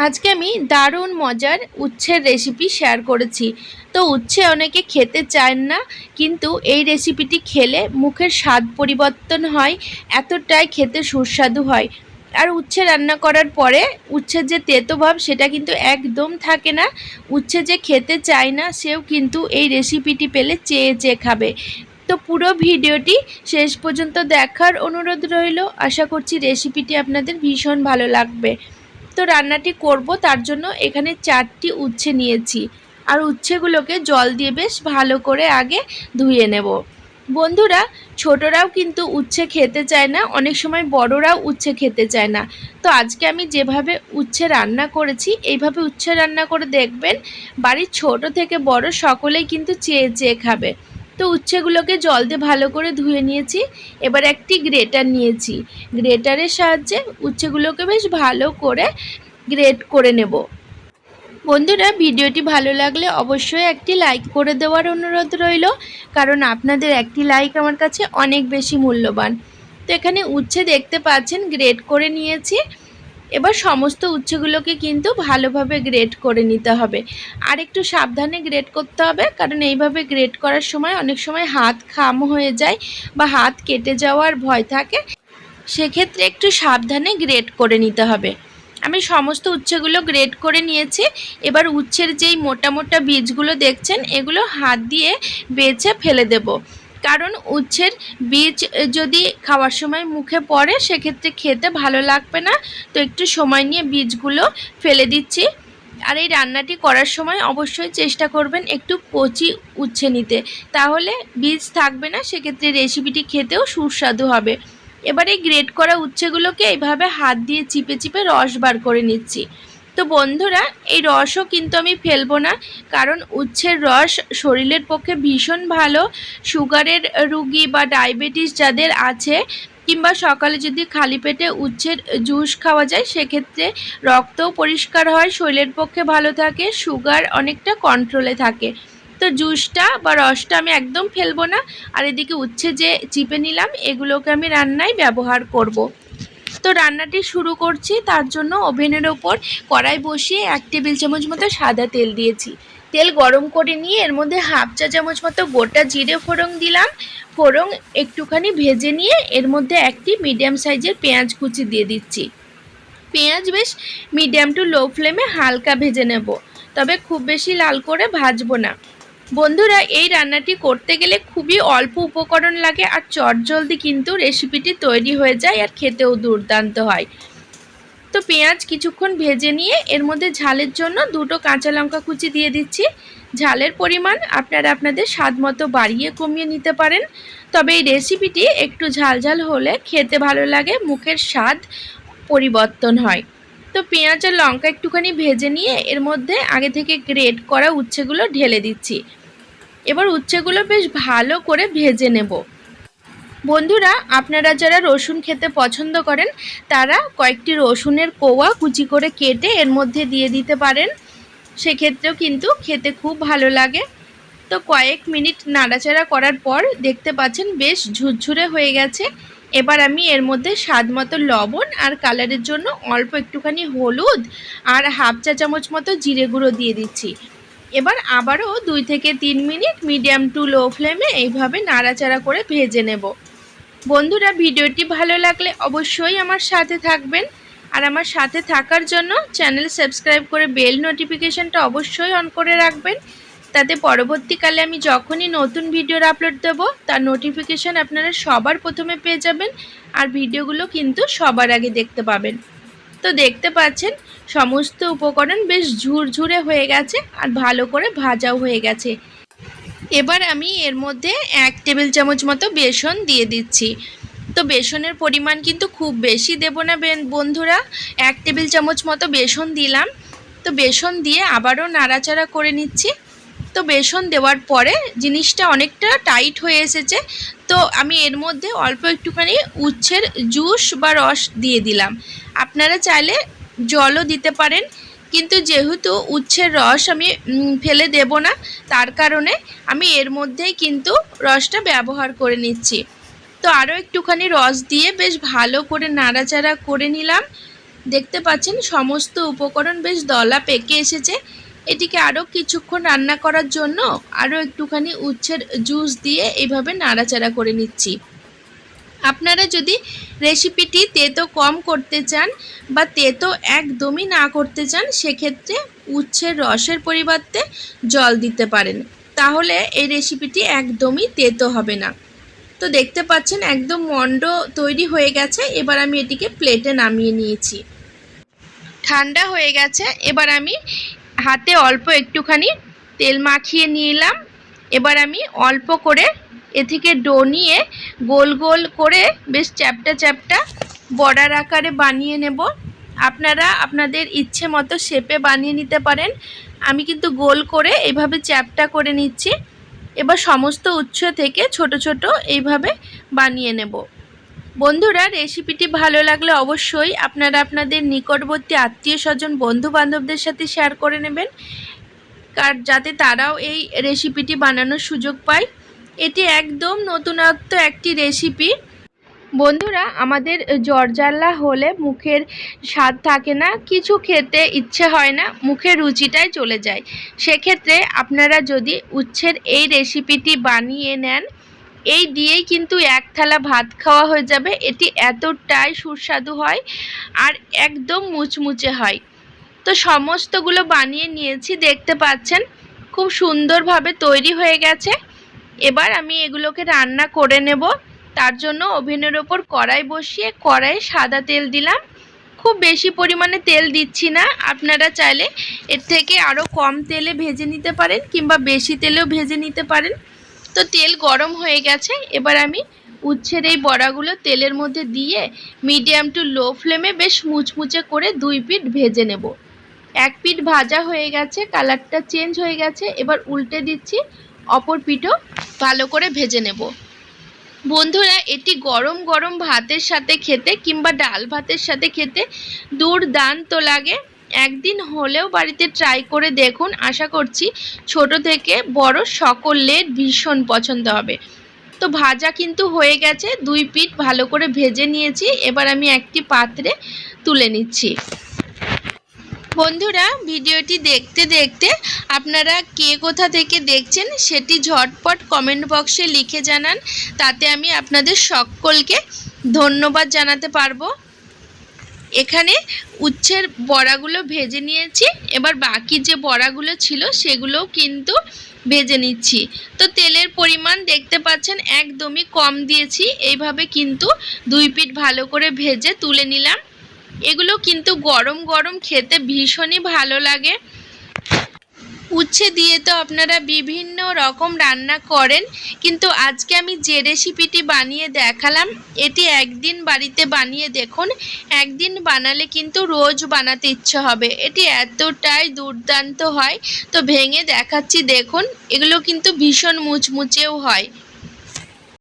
আজকে আমি দারুণ মজার উচ্ছের রেসিপি শেয়ার করেছি। তো উচ্ছে অনেকে খেতে চান না, কিন্তু এই রেসিপিটি খেলে মুখের স্বাদ পরিবর্তন হয়, এতটাই খেতে সুস্বাদু হয়। আর উচ্ছে রান্না করার পরে উচ্ছের যে তেতো ভাব সেটা কিন্তু একদম থাকে না। উচ্ছে যে খেতে চায় না সেও কিন্তু এই রেসিপিটি পেলে চেয়ে চেয়ে খাবে। তো পুরো ভিডিওটি শেষ পর্যন্ত দেখার অনুরোধ রইল। আশা করছি রেসিপিটি আপনাদের ভীষণ ভালো লাগবে। তো রান্নাটি করব, তার জন্য এখানে 4টি উচ্ছে নিয়েছি। আর উচ্ছেগুলোকে জল দিয়ে বেশ ভালো করে আগে ধুয়ে নেব। বন্ধুরা, ছোটরাও কিন্তু উচ্ছে খেতে চায় না, অনেক সময় বড়রাও উচ্ছে খেতে চায় না। তো আজকে আমি যেভাবে উচ্ছে রান্না করেছি এইভাবে উচ্ছে রান্না করে দেখবেন, বাড়ির ছোট থেকে বড় সকলেই কিন্তু চেয়ে চেয়ে খাবে। তো উচ্ছেগুলোকে জল দিয়ে ভালো করে ধুয়ে নিয়েছি। এবার একটি গ্রেটার নিয়েছি। গ্রেটারের সাহায্যে উচ্ছেগুলোকে বেশ ভালো করে গ্রেট করে নেব। বন্ধুরা, ভিডিওটি ভালো লাগলে অবশ্যই একটি লাইক করে দেওয়ার অনুরোধ রইল, কারণ আপনাদের একটি লাইক আমার কাছে অনেক বেশি মূল্যবান। তো এখানে উচ্ছে দেখতে পাচ্ছেন গ্রেট করে নিয়েছি। এবার সমস্ত উচ্ছেগুলোকে কিন্তু ভালোভাবে গ্রেট করে নিতে হবে। আর একটু সাবধানে গ্রেট করতে হবে, কারণ এইভাবে গ্রেট করার সময় অনেক সময় হাত খাম হয়ে যায় বা হাত কেটে যাওয়ার ভয় থাকে। সেক্ষেত্রে একটু সাবধানে গ্রেট করে নিতে হবে। আমি সমস্ত উচ্ছেগুলো গ্রেট করে নিয়েছি। এবার উচ্ছের যেই মোটা মোটা বীজগুলো দেখছেন এগুলো হাত দিয়ে বেছে ফেলে দেব, কারণ উচ্ছের বীজ যদি খাওয়ার সময় মুখে পড়ে সেক্ষেত্রে খেতে ভালো লাগবে না। তো একটু সময় নিয়ে বীজগুলো ফেলে দিচ্ছি। আর এই রান্নাটি করার সময় অবশ্যই চেষ্টা করবেন একটু কচি উচ্ছে নিতে, তাহলে বীজ থাকবে না, সেক্ষেত্রে রেসিপিটি খেতেও সুস্বাদু হবে। এবার এই গ্রেট করা উচ্ছেগুলোকে এইভাবে হাত দিয়ে চিপে চিপে রস বার করে নিচ্ছি। তো বন্ধুরা, এই রসও কিন্তু আমি ফেলবো না, কারণ উচ্ছের রস শরীরের পক্ষে ভীষণ ভালো। সুগারের রুগী বা ডায়াবেটিস যাদের আছে, কিংবা সকালে যদি খালি পেটে উচ্ছের জুস খাওয়া যায় সেক্ষেত্রে রক্তও পরিষ্কার হয়, শরীরের পক্ষে ভালো থাকে, সুগার অনেকটা কন্ট্রোলে থাকে। তো জুসটা বা রসটা আমি একদম ফেলবো না। আর এদিকে উচ্ছে যে চিপে নিলাম এগুলোকে আমি রান্নায় ব্যবহার করব। তো রান্নাটি শুরু করছি। তার জন্য ওভেনের ওপর কড়াই বসিয়ে 1 টেবিল চামচ মতো সাদা তেল দিয়েছি। তেল গরম করে নিয়ে এর মধ্যে হাফ চা চামচ মতো গোটা জিরে ফোড়ন দিলাম। ফোড়ন একটুখানি ভেজে নিয়ে এর মধ্যে একটি মিডিয়াম সাইজের পেঁয়াজ কুচি দিয়ে দিচ্ছি। পেঁয়াজ বেশ মিডিয়াম টু লো ফ্লেমে হালকা ভেজে নেব, তবে খুব বেশি লাল করে ভাজবো না। বন্ধুরা, এই রান্নাটি করতে গেলে খুবই অল্প উপকরণ লাগে, আর চটজলদি কিন্তু রেসিপিটি তৈরি হয়ে যায় আর খেতেও দুর্দান্ত হয়। তো পেঁয়াজ কিছুক্ষণ ভেজে নিয়ে এর মধ্যে ঝালের জন্য 2টো কাঁচা লঙ্কা কুচি দিয়ে দিচ্ছি। ঝালের পরিমাণ আপনারা আপনাদের স্বাদ মতো বাড়িয়ে কমিয়ে নিতে পারেন, তবে এই রেসিপিটি একটু ঝাল ঝাল হলে খেতে ভালো লাগে, মুখের স্বাদ পরিবর্তন হয়। তো পেঁয়াজ আর লঙ্কা একটুখানি ভেজে নিয়ে এর মধ্যে আগে থেকে গ্রেট করা উচ্ছেগুলো ঢেলে দিচ্ছি। এবার উচ্ছেগুলো বেশ ভালো করে ভেজে নেব। বন্ধুরা, আপনারা যারা রসুন খেতে পছন্দ করেন তারা কয়েকটি রসুনের কোয়া কুচি করে কেটে এর মধ্যে দিয়ে দিতে পারেন, সেক্ষেত্রেও কিন্তু খেতে খুব ভালো লাগে। তো কয়েক মিনিট নাড়াচাড়া করার পর দেখতে পাচ্ছেন বেশ ঝুরঝুরে হয়ে গেছে। এবার আমি এর মধ্যে স্বাদ মতো লবণ আর কালারের জন্য অল্প একটুখানি হলুদ আর হাফ চা চামচ মতো জিরে গুঁড়ো দিয়ে দিচ্ছি। এবার আবারও 2 থেকে 3 মিনিট মিডিয়াম টু লো ফ্লেমে এইভাবে নাড়াচাড়া করে ভেজে নেব। বন্ধুরা, ভিডিওটি ভালো লাগলে অবশ্যই আমার সাথে থাকবেন, আর আমার সাথে থাকার জন্য চ্যানেল সাবস্ক্রাইব করে বেল নোটিফিকেশনটা অবশ্যই অন করে রাখবেন, তাতে পরবর্তীকালে আমি যখনই নতুন ভিডিওর আপলোড দেব তার নোটিফিকেশন আপনারা সবার প্রথমে পেয়ে যাবেন, আর ভিডিওগুলো কিন্তু সবার আগে দেখতে পাবেন। তো দেখতে পাচ্ছেন সমস্ত উপকরণ বেশ ঝুরঝুরে হয়ে গেছে আর ভালো করে ভাজাও হয়ে গেছে। এবার আমি এর মধ্যে 1 টেবিল চামচ মতো বেসন দিয়ে দিচ্ছি। তো বেসনের পরিমাণ কিন্তু খুব বেশি দেব না বন্ধুরা, 1 টেবিল চামচ মতো বেসন দিলাম। তো বেসন দিয়ে আবারও নাড়াচাড়া করে নিচ্ছি। তো বেসন দেওয়ার পরে জিনিসটা অনেকটা টাইট হয়ে এসেছে, তো আমি এর মধ্যে অল্প একটুখানি উচ্ছের জুস বা রস দিয়ে দিলাম। আপনারা চাইলে জলও দিতে পারেন, কিন্তু যেহেতু উচ্ছের রস আমি ফেলে দেব না, তার কারণে আমি এর মধ্যেই কিন্তু রসটা ব্যবহার করে নিচ্ছি। তো আরও একটুখানি রস দিয়ে বেশ ভালো করে নাড়াচাড়া করে নিলাম। দেখতে পাচ্ছেন সমস্ত উপকরণ বেশ দলা পেকে এসেছে। এটিকে আরও কিছুক্ষণ রান্না করার জন্য আরও একটুখানি উচ্ছের জুস দিয়ে এইভাবে নাড়াচাড়া করে নিচ্ছি। আপনারা যদি রেসিপিটি তেতো কম করতে চান বা তেতো একদমই না করতে চান, সেক্ষেত্রে উচ্ছের রসের পরিবর্তে জল দিতে পারেন, তাহলে এই রেসিপিটি একদমই তেতো হবে না। তো দেখতে পাচ্ছেন একদম মন্ড তৈরি হয়ে গেছে। এবার আমি এটিকে প্লেটে নামিয়ে নিয়েছি। ঠান্ডা হয়ে গেছে। এবার আমি হাতে অল্প একটুখানি তেল মাখিয়ে নিলাম। এবার আমি অল্প করে এ থেকে ডো নিয়ে গোল গোল করে বেশ চ্যাপ্টা চ্যাপ্টা বড়ার আকারে বানিয়ে নেব। আপনারা আপনাদের ইচ্ছে মতো শেপে বানিয়ে নিতে পারেন। আমি কিন্তু গোল করে এইভাবে চ্যাপ্টা করে নিচ্ছি। এবার সমস্ত উৎস থেকে ছোট ছোট এইভাবে বানিয়ে নেব। বন্ধুরা, রেসিপিটি ভালো লাগলে অবশ্যই আপনারা আপনাদের নিকটবর্তী আত্মীয় স্বজন বন্ধু বান্ধবদের সাথে শেয়ার করে নেবেন, যাতে তারাও এই রেসিপিটি বানানোর সুযোগ পায়। এটি একদম নতুনত্ব একটি রেসিপি। বন্ধুরা, আমাদের জ্বর জ্বালা হলে মুখের স্বাদ থাকে না, কিছু খেতে ইচ্ছে হয় না, মুখের রুচিটাই চলে যায়। সেক্ষেত্রে আপনারা যদি উচ্ছের এই রেসিপিটি বানিয়ে নেন, এই দিয়েই কিন্তু এক থালা ভাত খাওয়া হয়ে যাবে। এটি এতটাই সুস্বাদু হয় আর একদম মুচমুচে হয়। তো সমস্তগুলো বানিয়ে নিয়েছি, দেখতে পাচ্ছেন খুব সুন্দরভাবে তৈরি হয়ে গেছে। এবার আমি এগুলোকে রান্না করে নেব। তার জন্য ওভেনের ওপর কড়াই বসিয়ে কড়াইয়ে সাদা তেল দিলাম। খুব বেশি পরিমাণে তেল দিচ্ছি না, আপনারা চাইলে এর থেকে আরও কম তেলে ভেজে নিতে পারেন কিংবা বেশি তেলেও ভেজে নিতে পারেন। তো তেল গরম হয়ে গেছে। এবার আমি উচ্ছের এই বড়াগুলো তেলের মধ্যে দিয়ে মিডিয়াম টু লো ফ্লেমে বেশ মুচমুচে করে 2 পিঠ ভেজে নেব। এক পিঠ ভাজা হয়ে গেছে, কালারটা চেঞ্জ হয়ে গেছে। এবার উল্টে দিচ্ছি, অপর পিঠও ভালো করে ভেজে নেব। বন্ধুরা, এটি গরম গরম ভাতের সাথে খেতে কিংবা ডাল ভাতের সাথে খেতে দুর্দান্ত লাগে। একদিন হলেও বাড়িতে ট্রাই করে দেখুন। আশা করছি ছোট থেকে বড় সকলের ভীষণ পছন্দ হবে। তো ভাজা কিন্তু হয়ে গেছে, 2 পিঠ ভালো করে ভেজে নিয়েছি। এবার আমি একটি পাত্রে তুলে নিচ্ছি। বন্ধুরা, ভিডিওটি দেখতে দেখতে আপনারা কে কোথা থেকে দেখছেন সেটি ঝটপট কমেন্ট বক্সে লিখে জানান, তাতে আমি আপনাদের সকলকে ধন্যবাদ জানাতে পারবো। এখানে উচ্ছের বড়াগুলো ভেজে নিয়েছি। এবার বাকি যে বড়াগুলো ছিল সেগুলোও কিন্তু ভেজে নিচ্ছি। তো তেলের পরিমাণ দেখতে পাচ্ছেন একদমই কম দিয়েছি। এইভাবে কিন্তু 2 পিঠ ভালো করে ভেজে তুলে নিলাম। এগুলো কিন্তু গরম গরম খেতে ভীষণই ভালো লাগে। উচ্ছে দিয়ে তো আপনারা বিভিন্ন রকম রান্না করেন, কিন্তু আজকে আমি যে রেসিপিটি বানিয়ে দেখালাম, এটি একদিন বাড়িতে বানিয়ে দেখুন। একদিন বানালে কিন্তু রোজ বানাতে ইচ্ছে হবে। এটি এতটাই দুর্দান্ত হয়। তো ভেঙে দেখাচ্ছি, দেখুন এগুলো কিন্তু ভীষণ মুচমুচেও হয়।